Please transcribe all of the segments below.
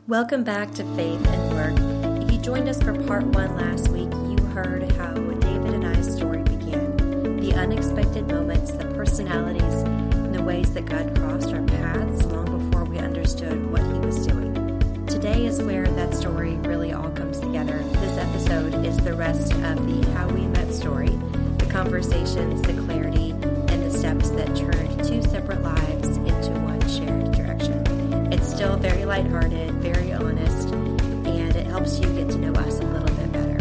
Welcome back to Faith and Work. If you joined us for part 1 last week, you heard how David and I's story began. The unexpected moments, the personalities, and the ways that God crossed our paths long before we understood what he was doing. Today is where that story really all comes together. This episode is the rest of the How We Met story, the conversations, the clarity, and the steps that turned 2 separate lives into one shared direction. It's still very lighthearted, very honest, and it helps you get to know us a little bit better.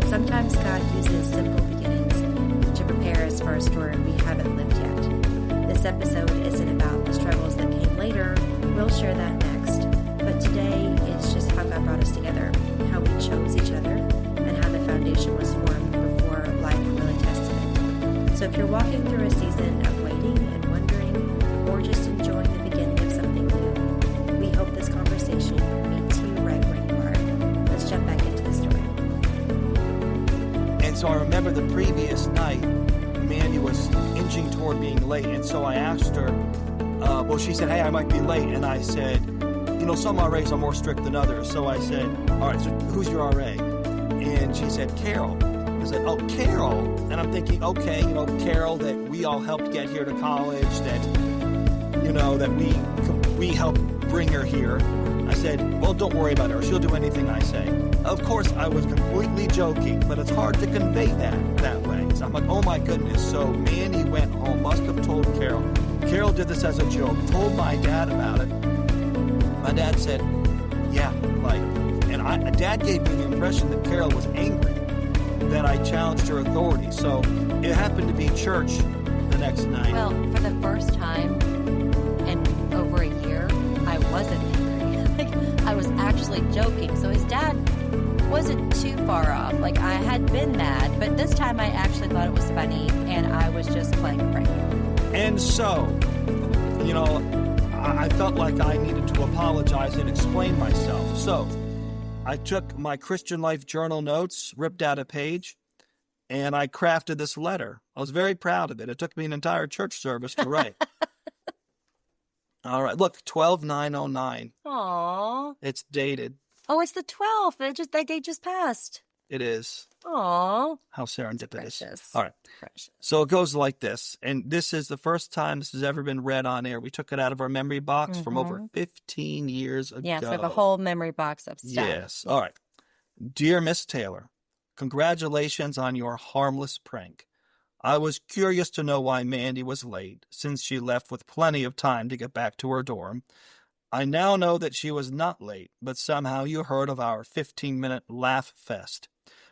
Sometimes God uses simple beginnings to prepare us for a story we haven't lived yet. This episode isn't about the struggles that came later. We'll share that next. But today is just how God brought us together, how we chose each other, and how the foundation was formed before life really tested it. So if you're walking through a season of waiting and wondering, or just enjoying the beginning of something new, we hope this conversation meets you right where you are. Let's jump back into the story. And so I remember the previous night, Mandy was inching toward being late, and so I asked her, she said, hey, I might be late, and I said, some RAs are more strict than others. So I said, all right, so who's your RA? And she said, Carole. I said, oh, Carole. And I'm thinking, okay, Carole that we all helped get here to college, that we helped bring her here. I said, well, don't worry about her. She'll do anything I say. Of course, I was completely joking, but it's hard to convey that way. So I'm like, oh my goodness. So Mandy went home, must have told Carole. Carole did this as a joke, told my dad about it. My dad said, yeah, Dad gave me the impression that Carole was angry that I challenged her authority. So it happened to be church the next night. Well, for the first time in over a year, I wasn't angry. I was actually joking. So his dad wasn't too far off. I had been mad, but this time I actually thought it was funny, and I was just playing a prank. And so, I felt like I needed to apologize and explain myself. So I took my Christian Life Journal notes, ripped out a page, and I crafted this letter. I was very proud of it. It took me an entire church service to write. All right, look, 12/9/09. Aww. It's dated. Oh, it's the 12th. That date just passed. It is. Aww. How serendipitous. Precious. All right. Precious. So it goes like this, and this is the first time this has ever been read on air. We took it out of our memory box from over 15 years ago. Yes, we have a whole memory box of stuff. Yes. All right. Dear Miss Taylor, congratulations on your harmless prank. I was curious to know why Mandy was late, since she left with plenty of time to get back to her dorm. I now know that she was not late, but somehow you heard of our 15-minute laugh fest.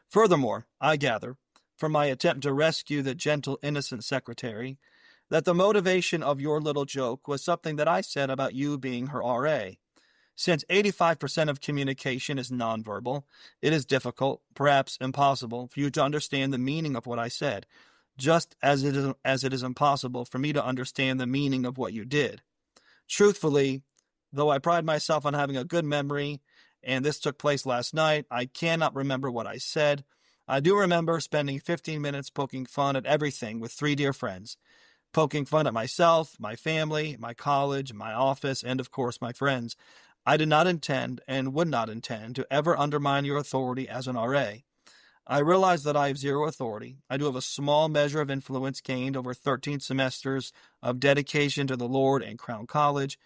Furthermore, I gather, from my attempt to rescue the gentle, innocent secretary, that the motivation of your little joke was something that I said about you being her RA. Since 85% of communication is nonverbal, it is difficult, perhaps impossible, for you to understand the meaning of what I said, just as it is impossible for me to understand the meaning of what you did. Truthfully, though I pride myself on having a good memory, and this took place last night, I cannot remember what I said. I do remember spending 15 minutes poking fun at everything with 3 dear friends, poking fun at myself, my family, my college, my office, and of course my friends. I did not intend and would not intend to ever undermine your authority as an RA. I realize that I have zero authority. I do have a small measure of influence gained over 13 semesters of dedication to the Lord and Crown College.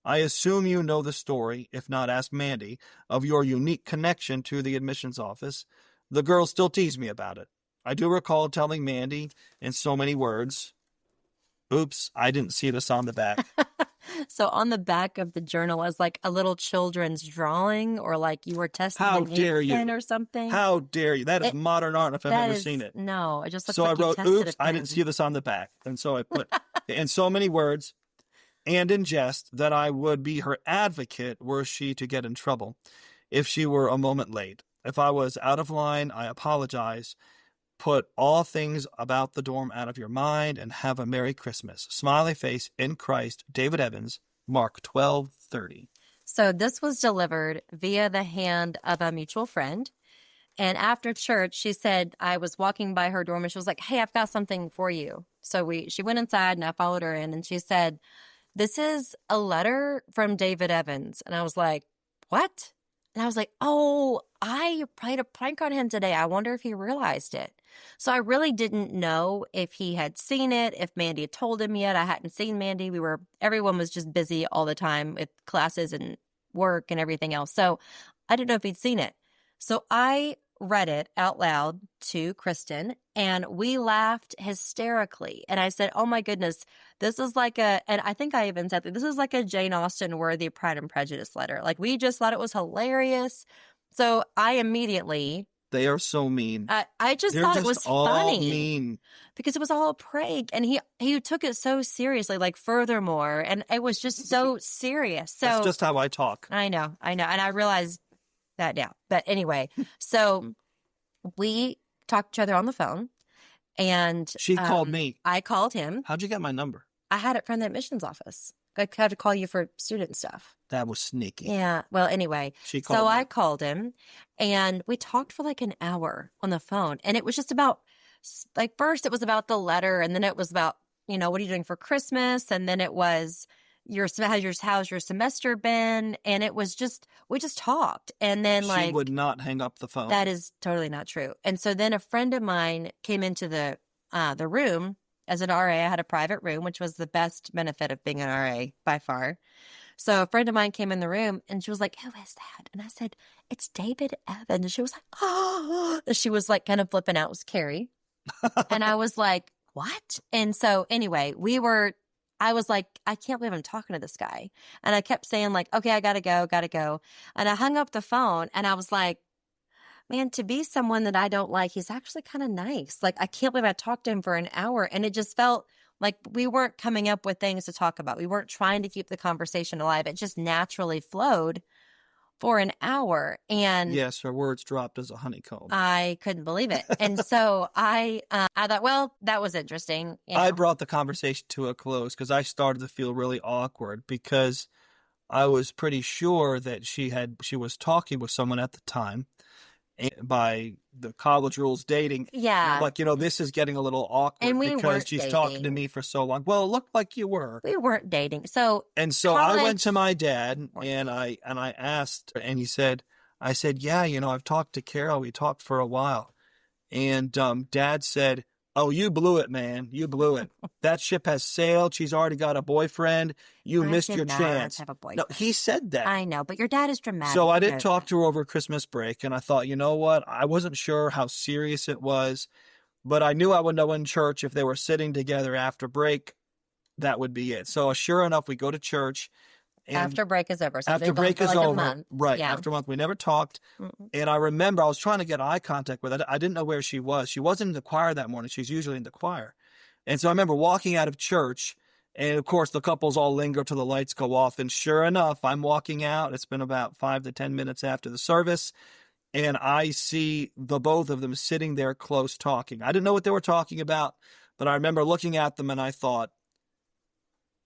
I assume you know the story, if not ask Mandy, of your unique connection to the admissions office. The girls still tease me about it. I do recall telling Mandy in so many words, oops, I didn't see this on the back. So on the back of the journal is like a little children's drawing, or like you were testing How an dare you? ink pen or something. How dare you? That is modern art if I've ever seen it. No, it just looks so like I wrote, you tested oops, a I pen. didn't see this on the back. And so I put in so many words and in jest that I would be her advocate were she to get in trouble if she were a moment late. If I was out of line, I apologize. Put all things about the dorm out of your mind and have a Merry Christmas. Smiley face in Christ, David Evans, Mark 12:30. So this was delivered via the hand of a mutual friend. And after church, she said, I was walking by her dorm and she was like, hey, I've got something for you. So she went inside and I followed her in and she said, this is a letter from David Evans. And I was like, what? And I was like, oh, I played a prank on him today. I wonder if he realized it. So I really didn't know if he had seen it, if Mandy had told him yet. I hadn't seen Mandy. Everyone was just busy all the time with classes and work and everything else. So I didn't know if he'd seen it. So I read it out loud to Kristen, and we laughed hysterically. And I said, oh my goodness, this is like and I think I even said that this is like a Jane Austen worthy Pride and Prejudice letter. Like, we just thought it was hilarious. So I immediately... They are so mean. I just They're thought just it was all funny. mean. Because it was all a prank, and he took it so seriously, like, furthermore, and it was just so serious. So That's just how I talk. I know, and I realized that now. But anyway, so we talked to each other on the phone, and She called me. I called him. How'd you get my number? I had it from the admissions office. I had to call you for student stuff. That was sneaky. Yeah. Well, anyway, She called so me. I called him, and we talked for like an hour on the phone, and it was just about, like, first it was about the letter, and then it was about, what are you doing for Christmas, and then it was how's your semester been, and it was just, we just talked, and then She would not hang up the phone. that is totally not true. And so then a friend of mine came into the room. As an RA, I had a private room, which was the best benefit of being an RA by far. So a friend of mine came in the room, and she was like, who is that? And I said, it's David Evans. And she was like, oh. She was like kind of flipping out. It was Carrie. And I was like, what? And so anyway, I was like, I can't believe I'm talking to this guy. And I kept saying, like, okay, I gotta go. And I hung up the phone, and I was like, man, to be someone that I don't like, he's actually kind of nice. Like, I can't believe I talked to him for an hour, and it just felt like we weren't coming up with things to talk about. We weren't trying to keep the conversation alive. It just naturally flowed for an hour. And yes, her words dropped as a honeycomb. I couldn't believe it. And so I thought, well, that was interesting. I brought the conversation to a close because I started to feel really awkward because I was pretty sure that she was talking with someone at the time. By the college rules, dating. Yeah. Like, this is getting a little awkward And we because weren't she's dating. talking to me for so long. Well, it looked like you were. We weren't dating. So I went to my dad and I asked, and I said, yeah, I've talked to Carole. We talked for a while. And Dad said, oh, you blew it, man. You blew it. That ship has sailed. She's already got a boyfriend. You missed your chance. Have a boyfriend. No, he said that. I know, but your dad is dramatic. So I didn't talk to her over Christmas break, and I thought, you know what? I wasn't sure how serious it was, but I knew I would know in church if they were sitting together after break, that would be it. So sure enough, we go to church. And after break is over. So after break is over. A month. Right. Yeah. After a month. We never talked. Mm-mm. And I remember I was trying to get eye contact with her. I didn't know where she was. She wasn't in the choir that morning. She's usually in the choir. And so I remember walking out of church, and of course the couples all linger till the lights go off. And sure enough, I'm walking out. It's been about 5 to 10 minutes after the service. And I see the both of them sitting there close talking. I didn't know what they were talking about, but I remember looking at them and I thought,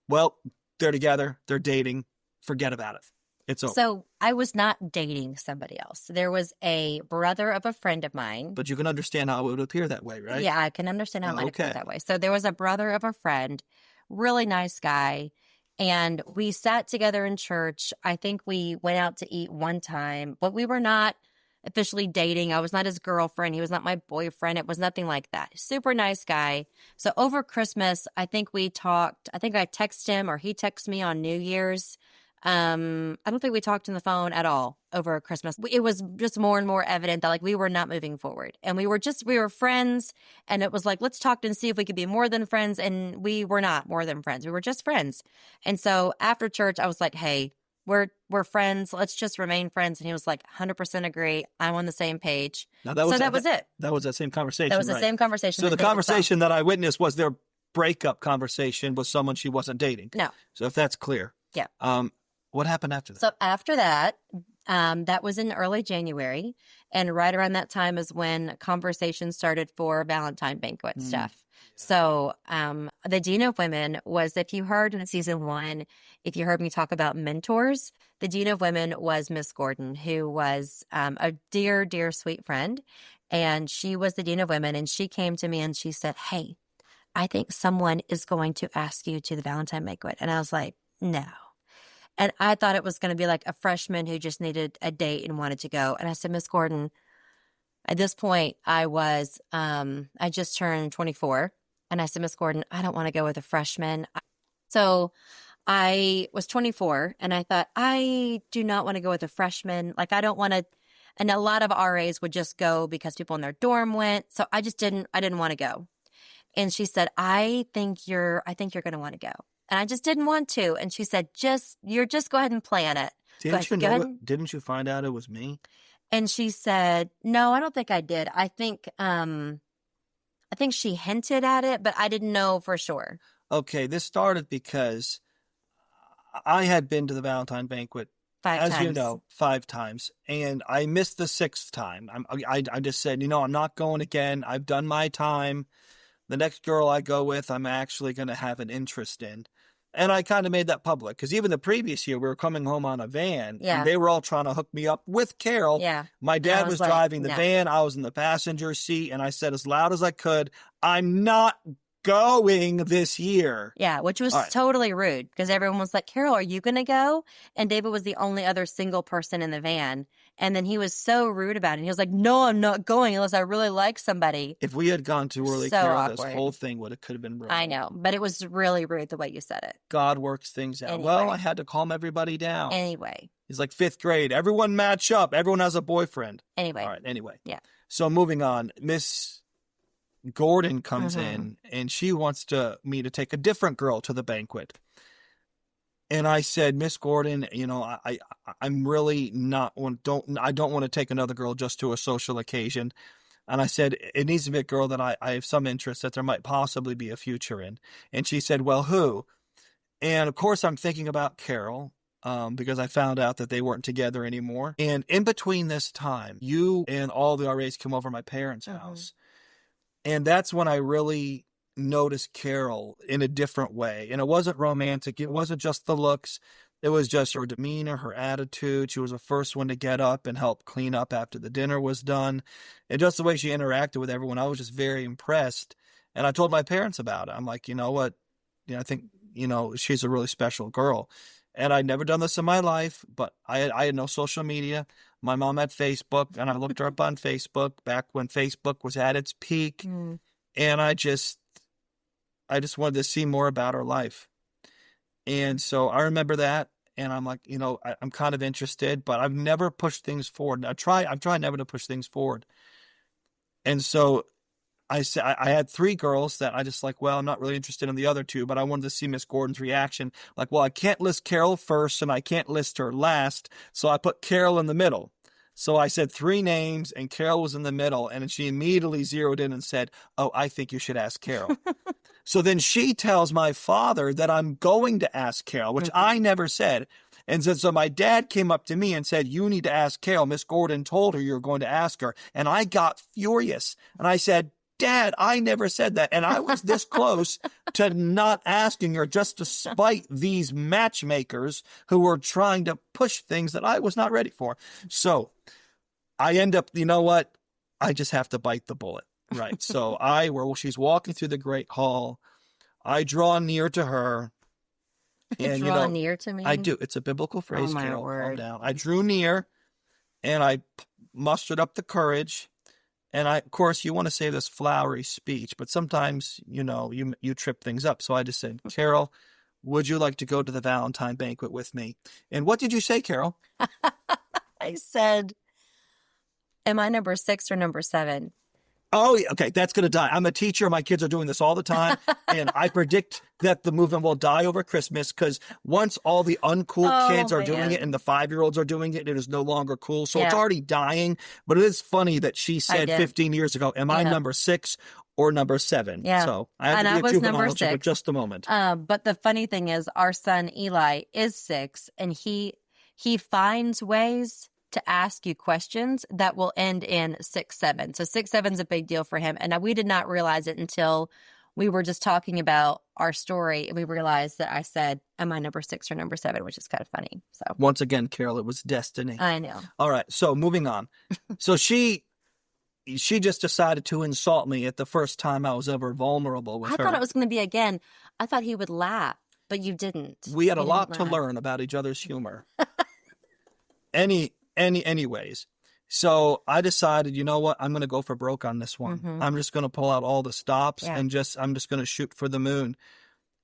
well, they're together. They're dating. Forget about it. It's over. So I was not dating somebody else. There was a brother of a friend of mine. But you can understand how it would appear that way, right? Yeah, I can understand how it might appear that way. So there was a brother of a friend, really nice guy. And we sat together in church. I think we went out to eat one time, but we were not officially dating. I was not his girlfriend. He was not my boyfriend. It was nothing like that. Super nice guy. So over Christmas, I think we talked. I think I texted him or he texted me on New Year's. I don't think we talked on the phone at all over Christmas. It was just more and more evident that like we were not moving forward, and we were friends, and it was like, let's talk and see if we could be more than friends. And we were not more than friends. We were just friends. And so after church, I was like, hey, we're friends. Let's just remain friends. And he was like, 100% agree. I'm on the same page. Now, that was it. That was that same conversation. That was the right? same conversation. So the conversation that I witnessed was their breakup conversation with someone she wasn't dating. No. So if that's clear. Yeah. What happened after that? So after that, that was in early January. And right around that time is when conversations started for Valentine banquet stuff. So the Dean of Women was, if you heard in season 1, if you heard me talk about mentors, the Dean of Women was Miss Gordon, who was a dear, dear, sweet friend. And she was the Dean of Women. And she came to me and she said, hey, I think someone is going to ask you to the Valentine banquet. And I was like, no. And I thought it was going to be like a freshman who just needed a date and wanted to go. And I said, Miss Gordon, at this point, I just turned 24. And I said, Miss Gordon, I don't want to go with a freshman. So I was 24 and I thought, I do not want to go with a freshman. Like, I don't want to. And a lot of RAs would just go because people in their dorm went. So I didn't want to go. And she said, I think you're going to want to go. And I just didn't want to. And she said, just go ahead and plan it. Didn't you find out it was me? And she said, no, I don't think I did. I think she hinted at it, but I didn't know for sure. Okay, this started because I had been to the Valentine banquet, 5 as times. you know, 5 times, and I missed the 6th time. I just said, I'm not going again. I've done my time. The next girl I go with, I'm actually going to have an interest in. And I kind of made that public because even the previous year, we were coming home on a van. Yeah. And they were all trying to hook me up with Carole. Yeah. My dad was driving the no. van. I was in the passenger seat. And I said as loud as I could, I'm not going this year. Yeah, which was totally rude because everyone was like, Carole, are you going to go? And David was the only other single person in the van. And then he was so rude about it. He was like, no, I'm not going unless I really like somebody. If we had gone too early, So Carole, awkward. this whole thing could have been ruined. I know, but it was really rude the way you said it. God works things out. Anyway. Well, I had to calm everybody down. Anyway. He's like 5th grade. Everyone match up. Everyone has a boyfriend. Anyway. All right, anyway. Yeah. So moving on, Miss Gordon comes in and she wants me to take a different girl to the banquet. And I said, Miss Gordon, I'm really I don't want to take another girl just to a social occasion. And I said, it needs to be a girl that I have some interest that there might possibly be a future in. And she said, well, who? And of course I'm thinking about Carole. Because I found out that they weren't together anymore. And in between this time, you and all the RAs came over to my parents' house. And that's when I really noticed Carole in a different way. And it wasn't romantic. It wasn't just the looks. It was just her demeanor, her attitude. She was the first one to get up and help clean up after the dinner was done. And just the way she interacted with everyone, I was just very impressed. And I told my parents about it. I'm like, you know what? I think, she's a really special girl. And I'd never done this in my life, but I had no social media. My mom had Facebook, and I looked her up on Facebook back when Facebook was at its peak. And I just wanted to see more about her life. And so I remember that, and I'm like, I'm kind of interested, but I've never pushed things forward. I've tried never to push things forward. And so I said, I had 3 girls that I just like, well, I'm not really interested in the other 2, but I wanted to see Miss Gordon's reaction. Like, well, I can't list Carole first and I can't list her last. So I put Carole in the middle. So I said 3 names and Carole was in the middle. And she immediately zeroed in and said, oh, I think you should ask Carole. So then she tells my father that I'm going to ask Carole, which I never said. And so my dad came up to me and said, you need to ask Carole. Miss Gordon told her you're going to ask her. And I got furious. And I said, Dad, I never said that. And I was this close to not asking her just to spite these matchmakers who were trying to push things that I was not ready for. So I end up, I just have to bite the bullet. Right. So she's walking through the Great Hall. I draw near to her. And, draw near to me? I do. It's a biblical phrase, my Carole. word. Calm down. I drew near and I mustered up the courage. And of course, you want to say this flowery speech, but sometimes, you trip things up. So I just said, Carole, would you like to go to the Valentine banquet with me? And what did you say, Carole? I said, am I number 6 or number 7? Oh, okay. That's going to die. I'm a teacher. My kids are doing this all the time. And I predict that the movement will die over Christmas because once all the uncool kids are doing it and the 5-year-olds are doing it, it is no longer cool. So it's already dying. But it is funny that she said 15 years ago, am I number 6 or number 7? Yeah. So I have to be a juvenile for just a moment. But the funny thing is our son Eli is 6 and he finds ways to ask you questions that will end in 6, 7. So 6, 7 is a big deal for him. And we did not realize it until we were just talking about our story. And we realized that I said, am I number 6 or number 7, which is kind of funny. So once again, Carole, it was destiny. I know. All right. So moving on. So she just decided to insult me at the first time I was ever vulnerable with her. I thought it was going to be again. I thought he would laugh. But you didn't. We had a You lot didn't to laugh. learn about each other's humor. Anyways. So I decided, you know what? I'm going to go for broke on this one. Mhm. I'm just going to pull out all the stops Yeah. and I'm just going to shoot for the moon.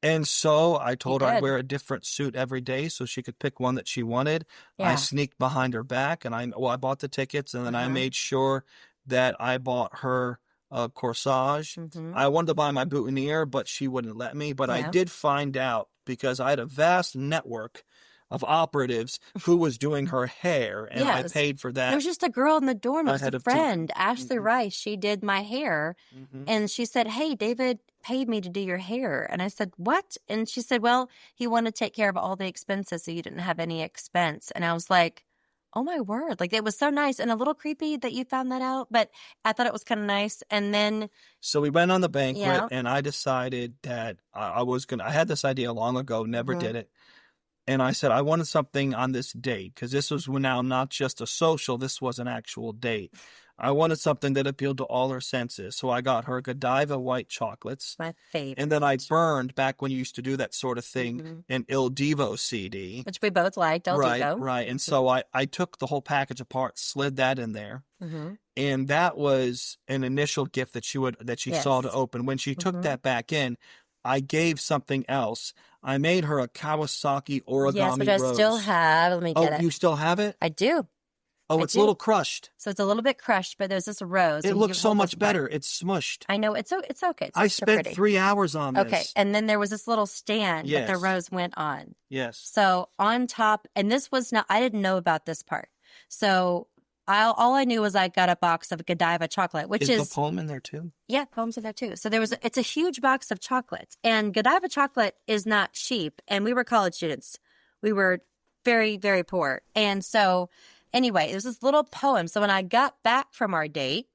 And so I told her I'd did. wear a different suit every day so she could pick one that she wanted. I Yeah. sneaked behind her back and I bought the tickets, and then I Uh-huh. made sure that I bought her a corsage. Mhm. I wanted to buy my boutonniere, but she wouldn't let me. But I Yeah. did find out, because I had a vast network of operatives who was doing her hair, and I Yes. paid for that. There was just a girl in the dorm. It was Ahead a of time. friend, Ashley Mhm. Rice. She did my hair. Mhm. And she said, hey, David paid me to do your hair. And I said, what? And she said, well, he wanted to take care of all the expenses so you didn't have any expense. And I was like, oh my word. Like, it was so nice and a little creepy that you found that out, but I thought it was kind of nice. And then, So we went on the banquet, Yeah. and I decided that I had this idea long ago, never Mhm. did it. And I said, I wanted something on this date, because this was now not just a social, this was an actual date. I wanted something that appealed to all her senses. So I got her Godiva white chocolates. my favorite. And then I burned, back when you used to do that sort of thing, Mhm. an Il Divo CD. Which we both liked, El Right, Divo. right. And so I took the whole package apart, slid that in there. Mhm. And that was an initial gift that she saw to Yes. open. When she took Mhm. that back in, I gave something else. I made her a Kawasaki origami Yes, which I rose. still have. Let me Oh, get it. you still have it? I do. Oh, I it's do. a little crushed. So it's a little bit crushed, but there's this rose. It and you looks can so hold much this part. better. It's smushed. I know. It's okay. It's I so spent pretty. 3 hours on this. Okay. And then there was this little stand that the Yes. rose went on. Yes. So on top, and this was not, I didn't know about this part. So all I knew was I got a box of Godiva chocolate, which Is the poem in there too? yeah, poems are there too. So it's a huge box of chocolates, and Godiva chocolate is not cheap. And we were college students. We were very, very poor. And so anyway, there's this little poem. So when I got back from our date,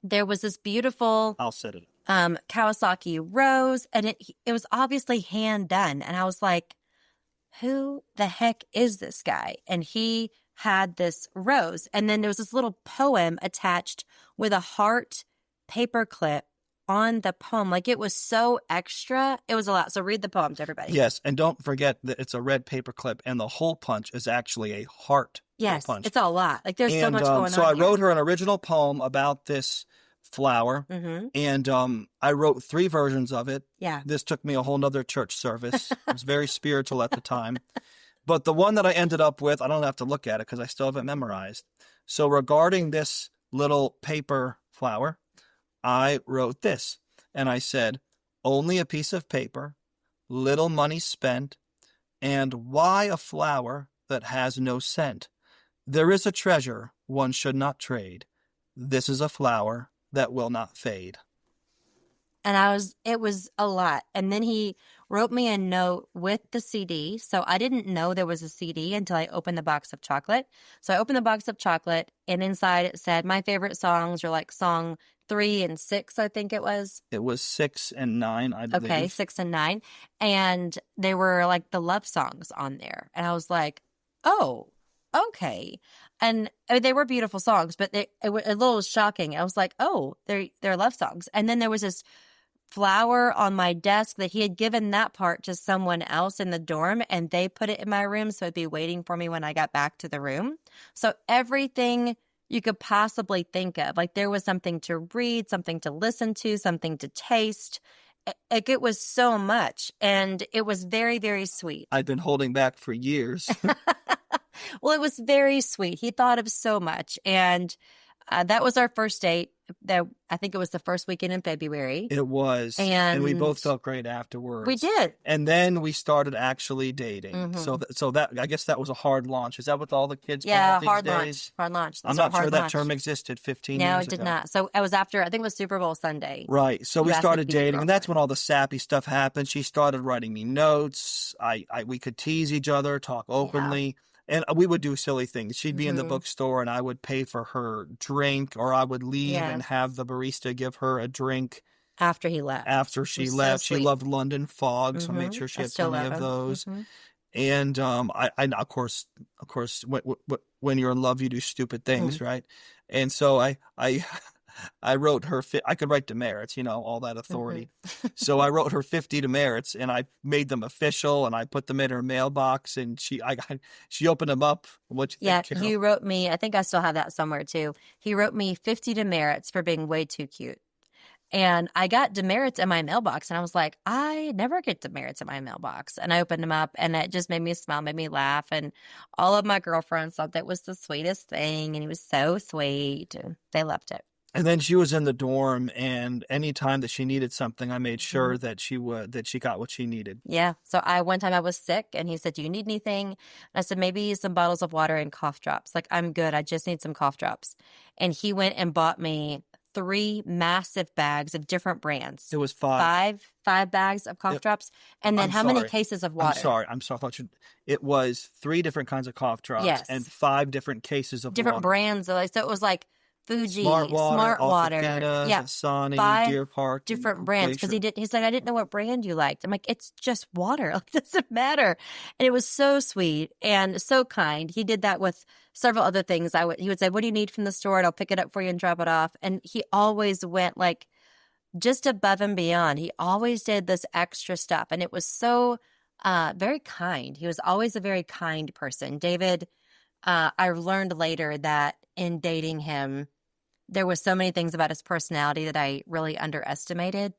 there was this beautiful I'll set it. Kawasaki rose, and it was obviously hand done. And I was like, who the heck is this guy? And he had this rose. And then there was this little poem attached with a heart paper clip on the poem. Like, it was so extra. It was a lot. So read the poem to everybody. Yes, and don't forget that it's a red paper clip, and the hole punch is actually a heart Yes, punch. it's a lot. Like, there's so much going on. So I wrote her an original poem about this flower, Mm-hmm. and I wrote 3 versions of it. Yeah. This took me a whole nother church service. It was very spiritual at the time. But the one that I ended up with, I don't have to look at it because I still have it memorized. So regarding this little paper flower, I wrote this, and I said, only a piece of paper, little money spent, and why a flower that has no scent? There is a treasure one should not trade. This is a flower that will not fade. And it was a lot. And then he wrote me a note with the CD. So I didn't know there was a CD until I opened the box of chocolate. So I opened the box of chocolate, and inside it said my favorite songs are like song 3 and 6, I think it was. It was 6 and 9, I believe. Okay, 6 and 9. And they were like the love songs on there. And I was like, oh, okay. And I mean, they were beautiful songs, but it was a little shocking. I was like, oh, they're love songs. And then there was this flower on my desk that he had given that part to someone else in the dorm, and they put it in my room so it'd be waiting for me when I got back to the room. So everything you could possibly think of, like there was something to read, something to listen to, something to taste. Like, it was so much, and it was very, very sweet. I've been holding back for years. Well, it was very sweet. He thought of so much, and that was our first date. I think it was the first weekend in February. It was. And we both And felt great afterwards. we did. And then we started actually dating. Mhm. So that I guess that was a hard launch. Is that what all the kids Yeah, call it these hard days? launch. Hard launch. I'm That's our not sure hard that launch. term existed 15 No, years it did ago. not. So I was after, I think it was Super Bowl Sunday. Right. So You we asked me to started be your dating, and that's when girlfriend. all the sappy stuff happened. She started writing me notes. We could tease each other, talk openly. And we would do silly things. She'd be in the Mhm. bookstore, and I would pay for her drink, or I would leave and Yes. have the barista give her a drink After he left. after she was so left. She sweet. loved London Fog, so I made Mhm. sure she I had still plenty love of him. those. Mhm. And I of course, when you're in love, you do stupid things, Mhm. right? And so I I wrote her, I could write demerits, all that authority. So I wrote her 50 demerits and I made them official and I put them in her mailbox and she opened them up. What you Yeah, think, Carol? you wrote me, I think I still have that somewhere too. He wrote me 50 demerits for being way too cute. And I got demerits in my mailbox and I was like, I never get demerits in my mailbox. And I opened them up and it just made me smile, made me laugh. And all of my girlfriends thought that was the sweetest thing. And he was so sweet. And they loved it. And then she was in the dorm, and anytime that she needed something, I made sure that she got what she needed. Yeah. So one time I was sick and he said, do you need anything? And I said, maybe some bottles of water and cough drops. Like, I'm good. I just need some cough drops. And he went and bought me 3 massive bags of different brands. It was 5. Five bags of cough drops. And then many cases of water? I'm sorry. It was 3 different kinds of cough drops and 5 different cases of different water. brands. So it was like Fuji, Smart Water, yeah, Dasani, 5 Deer Park, different brands. Because he's like, I didn't know what brand you liked. I'm like, it's just water. Like, it doesn't matter. And it was so sweet and so kind. He did that with several other things. He would say, what do you need from the store? And I'll pick it up for you and drop it off. And he always went like just above and beyond. He always did this extra stuff. And it was so very kind. He was always a very kind person. David, I learned later that in dating him, there was so many things about his personality that I really underestimated.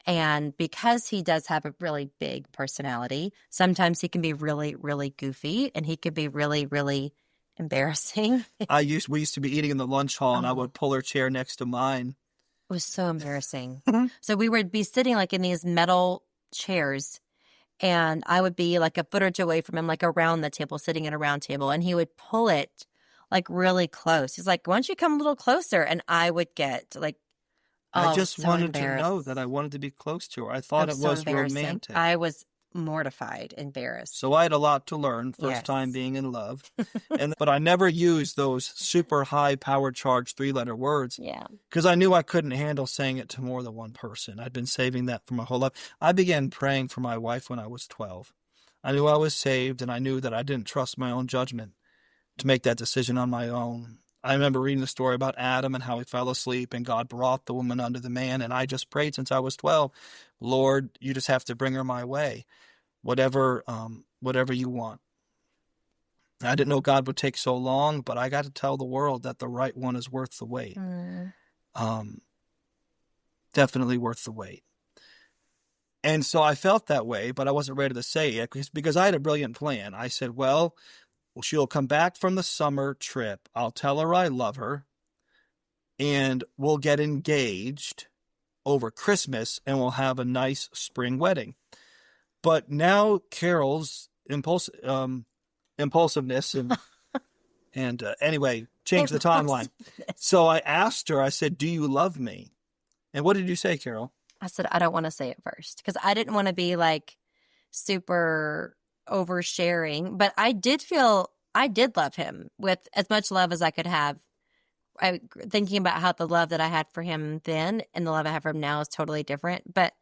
And because he does have a really big personality, sometimes he can be really, really goofy and he could be really, really embarrassing. We used to be eating in the lunch hall and I would pull her chair next to mine. It was so embarrassing. So we would be sitting like in these metal chairs and I would be like a foot or 2 away from him, like around the table, sitting at a round table, and he would pull it like really close. He's like, why don't you come a little closer? And I would get like, I just wanted to know that I wanted to be close to her. I thought it was romantic. I was mortified, embarrassed. So I had a lot to learn, first time being in love. But I never used those super high power charged 3-letter words. Yeah. Because I knew I couldn't handle saying it to more than one person. I'd been saving that for my whole life. I began praying for my wife when I was 12. I knew I was saved and I knew that I didn't trust my own judgment to make that decision on my own. I remember reading the story about Adam and how he fell asleep and God brought the woman unto the man. And I just prayed since I was 12, Lord, you just have to bring her my way, whatever you want. I didn't know God would take so long, but I got to tell the world that the right one is worth the wait. Definitely worth the wait. And so I felt that way, but I wasn't ready to say it because I had a brilliant plan. I said, well, she'll come back from the summer trip. I'll tell her I love her, and we'll get engaged over Christmas, and we'll have a nice spring wedding. But now Carole's impulsiveness and anyway, changed the timeline. So I asked her, I said, do you love me? And what did you say, Carole? I said, I don't want to say it first because I didn't want to be like super oversharing, but I did love him with as much love as I could have. Thinking about how the love that I had for him then and the love I have for him now is totally different. But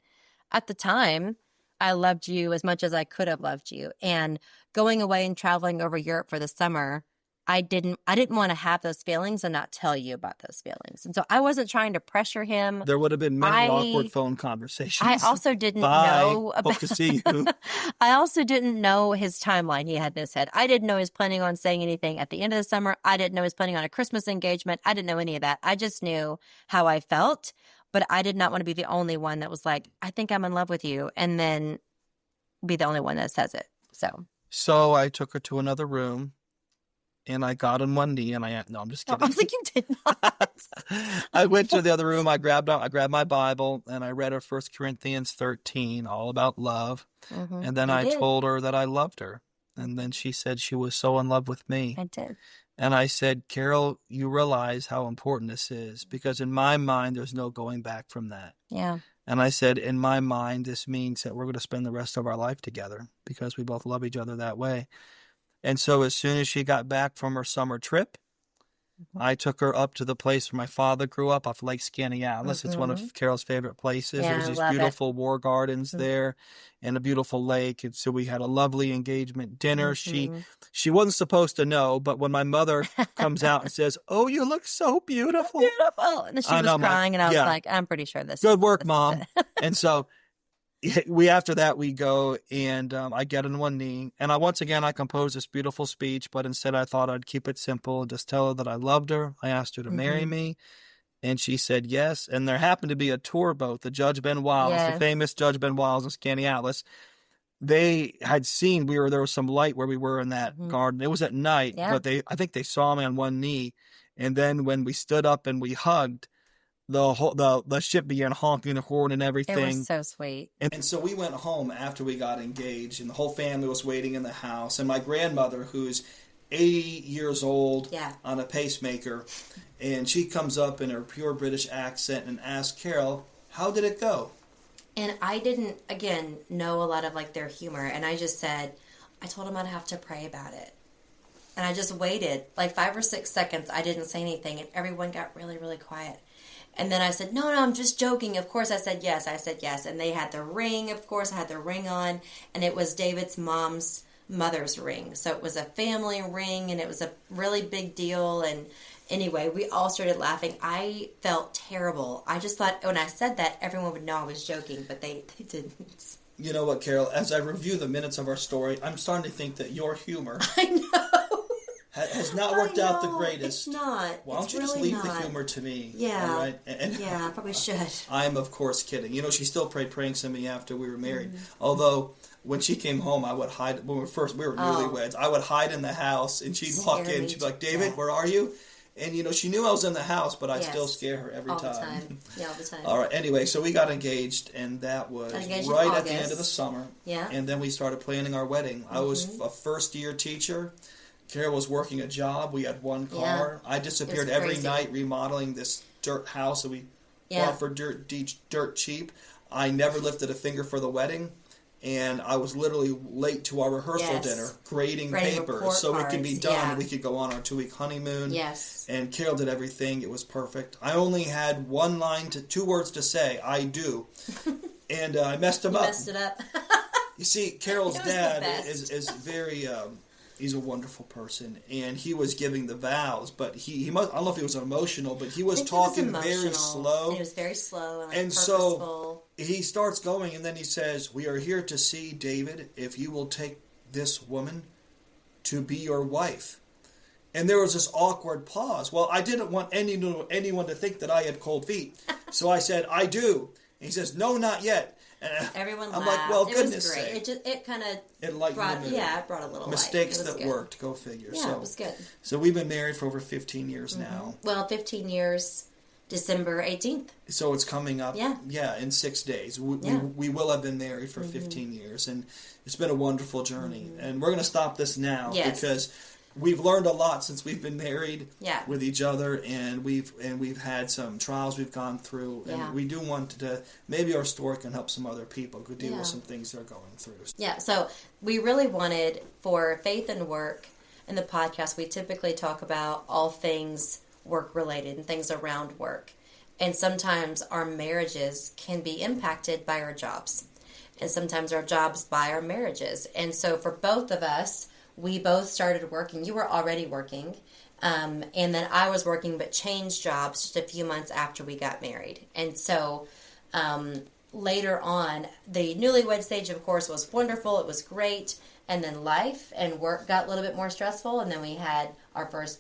at the time, I loved you as much as I could have loved you. And going away and traveling over Europe for the summer, I didn't want to have those feelings and not tell you about those feelings. And so I wasn't trying to pressure him. There would have been many awkward phone conversations. I also didn't know about. Hope to see you. I also didn't know his timeline he had in his head. I didn't know he was planning on saying anything at the end of the summer. I didn't know he was planning on a Christmas engagement. I didn't know any of that. I just knew how I felt, but I did not want to be the only one that was like, I think I'm in love with you, and then be the only one that says it. So I took her to another room. And I got on one knee and no, I'm just kidding. I was like, you did not. I went to the other room. I grabbed my Bible and I read her 1 Corinthians 13, all about love. And then I told her that I loved her. And then she said she was so in love with me. I did. And I said, Carole, you realize how important this is because in my mind, there's no going back from that. Yeah. And I said, in my mind, this means that we're going to spend the rest of our life together because we both love each other that way. And so as soon as she got back from her summer trip, I took her up to the place where my father grew up off Lake Skaneateles. It's one of Carole's favorite places. Yeah, There's I these love it. beautiful war gardens there and a beautiful lake. And so we had a lovely engagement dinner. She wasn't supposed to know, but when my mother comes out and says, "Oh, you look so beautiful." Beautiful. And she I was know, I'm like, crying, and I was yeah. like, I'm pretty sure this Good is work, this is Mom. it. And so after that we go and I get on one knee and once again I compose this beautiful speech, but instead I thought I'd keep it simple and just tell her that I loved her. I asked her to marry me, and she said yes. And there happened to be a tour boat, the Judge Ben Wiles, the Yes. famous Judge Ben Wiles of Skaneateles. They had seen there was some light where we were in that garden. It was at night, Yeah. but I think they saw me on one knee, and then when we stood up and we hugged, the ship began honking the horn and everything. It was so sweet. And so we went home after we got engaged, and the whole family was waiting in the house. And my grandmother, who's 80 years old on a pacemaker, and she comes up in her pure British accent and asks Carole, "How did it go?" And I didn't, again, know a lot of like their humor. And I just said, I told him I'd have to pray about it. And I just waited like 5 or 6 seconds. I didn't say anything, and everyone got really, really quiet. And then I said, no, I'm just joking. Of course I said yes. And they had the ring. Of course I had the ring on. And it was David's mother's ring. So it was a family ring, and it was a really big deal. And anyway, we all started laughing. I felt terrible. I just thought when I said that, everyone would know I was joking, but they didn't. You know what, Carole? As I review the minutes of our story, I'm starting to think that your humor I know. has not worked out the greatest. It's not. Why don't It's you just really leave the not. humor to me? Yeah. All right? And Yeah, I probably should. I'm, of course, kidding. You know, she still played pranks on me after we were married. Although, when she came home, I would hide. When we were newlyweds, I would hide in the house, and she'd walk in. She'd be like, "David, where are you?" And, you know, she knew I was in the house, but I'd still scare her every all time. the time. Yeah, all the time. All right. Anyway, so we got engaged, and that was right at the end of the summer. Yeah. And then we started planning our wedding. I was a first-year teacher. Carole was working a job. We had one car. I disappeared every night remodeling this dirt house that we bought for dirt cheap. I never lifted a finger for the wedding. And I was literally late to our rehearsal dinner, grading papers so it could be done and we could go on our 2-week honeymoon. Yes. And Carole did everything. It was perfect. I only had two words to say, "I do." And I messed him up. Messed it up. You see, Carole's dad is very... he's a wonderful person, and he was giving the vows, but he must, I don't know if he was emotional, but he was talking very slow. And it was very slow and purposeful. So he starts going, and then he says, "We are here to see, David, if you will take this woman to be your wife." And there was this awkward pause. Well, I didn't want anyone to think that I had cold feet, so I said, "I do." And he says, "No, not yet." And everyone I'm laughed. like, well, it goodness was great. sake. It kind of lightened the mood. Yeah, it brought a little mistakes light. that worked. Go figure. Yeah, so, it was good. So we've been married for over 15 years now. Well, 15 years, December 18th. So it's coming up. Yeah. In 6 days. We will have been married for 15 years, and it's been a wonderful journey. And we're going to stop this now because we've learned a lot since we've been married with each other, and we've had some trials we've gone through, and we do want to maybe our story can help some other people who deal with some things they're going through. Yeah, so we really wanted for Faith and Work in the podcast, we typically talk about all things work related and things around work. And sometimes our marriages can be impacted by our jobs, and sometimes our jobs by our marriages. And so for both of us, we both started working. You were already working, and then I was working but changed jobs just a few months after we got married. And so later on, the newlywed stage, of course, was wonderful. It was great. And then life and work got a little bit more stressful. And then we had our first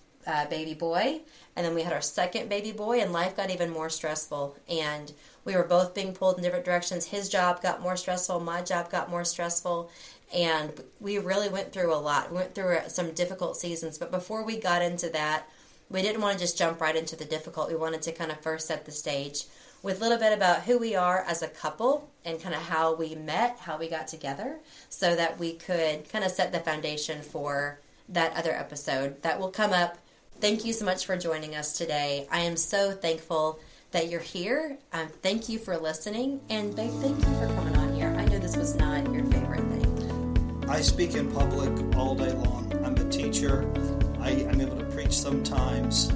baby boy. And then we had our second baby boy, and life got even more stressful. And we were both being pulled in different directions. His job got more stressful. My job got more stressful. And we really went through a lot. We went through some difficult seasons. But before we got into that, we didn't want to just jump right into the difficult. We wanted to kind of first set the stage with a little bit about who we are as a couple and kind of how we met, how we got together, so that we could kind of set the foundation for that other episode that will come up. Thank you so much for joining us today. I am so thankful that you're here. Thank you for listening. And babe, thank you for coming on here. I know this was not your favorite thing. I speak in public all day long. I'm a teacher. I'm able to preach sometimes.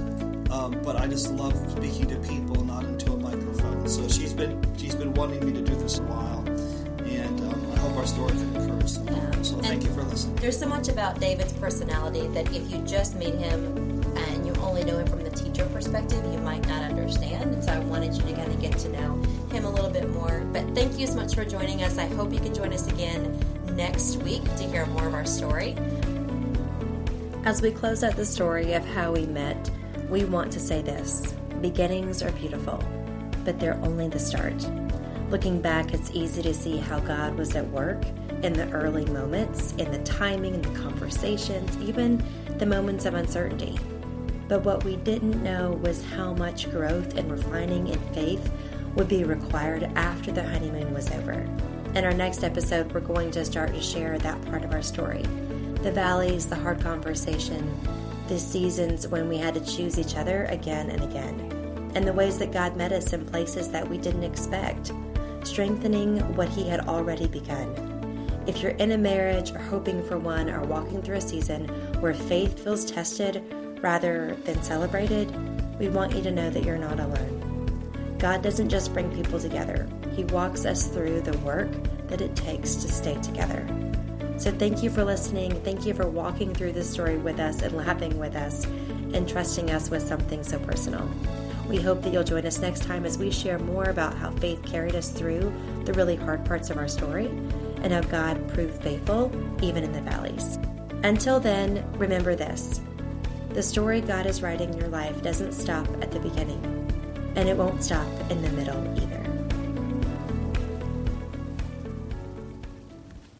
but I just love speaking to people, not into a microphone. So she's been wanting me to do this a while, and I hope our story can encourage someone. Yeah. So thank you for listening. There's so much about David's personality that if you just meet him and you only know him from the teacher perspective, you might not understand. And so I wanted you to kind of get to know him a little bit more. But thank you so much for joining us. I hope you can join us again next week to hear more of our story. As we close out the story of how we met, we want to say this: beginnings are beautiful, but they're only the start. Looking back, it's easy to see how God was at work in the early moments, in the timing, in the conversations, even the moments of uncertainty. But what we didn't know was how much growth and refining in faith would be required after the honeymoon was over. In our next episode, we're going to start to share that part of our story. The valleys, the hard conversation, the seasons when we had to choose each other again and again, and the ways that God met us in places that we didn't expect, strengthening what He had already begun. If you're in a marriage or hoping for one or walking through a season where faith feels tested rather than celebrated, we want you to know that you're not alone. God doesn't just bring people together. He walks us through the work that it takes to stay together. So thank you for listening. Thank you for walking through this story with us and laughing with us and trusting us with something so personal. We hope that you'll join us next time as we share more about how faith carried us through the really hard parts of our story and how God proved faithful even in the valleys. Until then, remember this: the story God is writing in your life doesn't stop at the beginning, and it won't stop in the middle either.